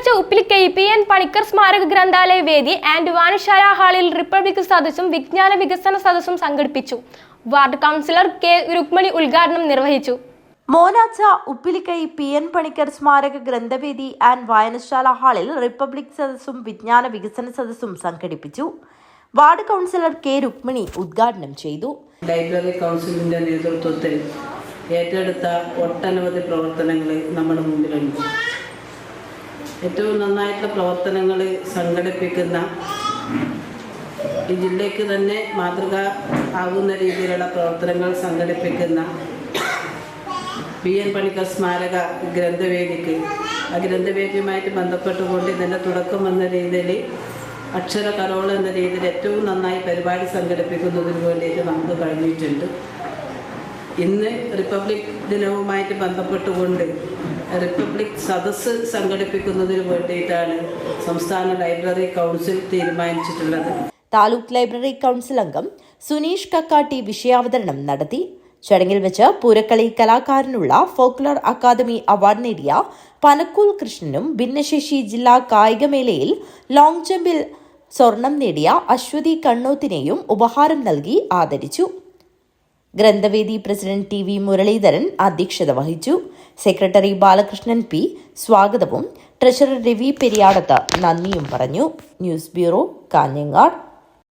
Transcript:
ഞായറാഴ്ച ഉപ്പിലിക്കൈ PN പണിക്കർ സ്മാരക ഗ്രന്ഥാലയ വേദി ആൻഡ് വായനശാല ഹാളിൽ റിപ്പബ്ലിക് സദസ്സും വിജ്ഞാന വികസന സദസ്സും സംഘടിപ്പിച്ചു. Ward councillor K. രുക്മിണി ഉദ്ഘാടനം നിർവഹിച്ചു. മോനാച്ച ഉപ്പിലിക്കൈ PN പണിക്കർ സ്മാരക ഗ്രന്ഥവേദി ആൻഡ് വായനശാല ഹാളിൽ റിപ്പബ്ലിക് സദസ്സും വിജ്ഞാന വികസന സദസ്സും സംഘടിപ്പിച്ചു. Ward councillor K. രുക്മിണി ഉദ്ഘാടനം ചെയ്തു. ലൈബ്രറി കൗൺസിലിന്റെ നേതൃത്വത്തിൽ ഏറ്റെടുത്ത ഒട്ടനവധി പ്രവർത്തനങ്ങൾ നമ്മുടെ മുമ്പിലുണ്ട്. ഏറ്റവും നന്നായിട്ടുള്ള പ്രവർത്തനങ്ങൾ സംഘടിപ്പിക്കുന്ന, ഈ ജില്ലയ്ക്ക് തന്നെ മാതൃക ആകുന്ന രീതിയിലുള്ള പ്രവർത്തനങ്ങൾ സംഘടിപ്പിക്കുന്ന PN പണിക്കർ സ്മാരക ഗ്രന്ഥവേദിക്ക്, ആ ഗ്രന്ഥവേദിയുമായിട്ട് ബന്ധപ്പെട്ടുകൊണ്ട് ഇതിൻ്റെ തുടക്കം എന്ന രീതിയിൽ അക്ഷര കരോൾ എന്ന രീതിയിൽ ഏറ്റവും നന്നായി പരിപാടി സംഘടിപ്പിക്കുന്നതിന് വേണ്ടിയിട്ട് നമുക്ക് കഴിഞ്ഞിട്ടുണ്ട്. ഇന്ന് റിപ്പബ്ലിക് ദിനവുമായിട്ട് ബന്ധപ്പെട്ടുകൊണ്ട് റിപ്പബ്ലിക് സദസ്സ് സംഘടിപ്പിക്കുന്നതിന് വേണ്ടിയിട്ടാണ് സംസ്ഥാന ലൈബ്രറി കൗൺസിൽ തീരുമാനിച്ചിട്ടുള്ളത്. താലൂക്ക് ലൈബ്രറി കൗൺസിൽ അംഗം സുനീഷ് കക്കാട്ടി വിഷയാവതരണം നടത്തി. ചടങ്ങിൽ വെച്ച് പൂരക്കളി കലാകാരനുള്ള ഫോക്ലോർ അക്കാദമി അവാർഡ് നേടിയ പനക്കൂൽ കൃഷ്ണനും ഭിന്നശേഷി ജില്ലാ കായികമേളയിൽ ലോങ് ജമ്പിൽ സ്വർണം നേടിയ അശ്വതി കണ്ണോത്തിനെയും ഉപഹാരം നൽകി ആദരിച്ചു. ഗ്രന്ഥവേദി പ്രസിഡന്റ് TV മുരളീധരൻ അധ്യക്ഷത വഹിച്ചു. സെക്രട്ടറി ബാലകൃഷ്ണൻ P സ്വാഗതവും ട്രഷറർ രവി പെരിയാടത്ത് നന്ദിയും പറഞ്ഞു. News bureau, Kanhangad.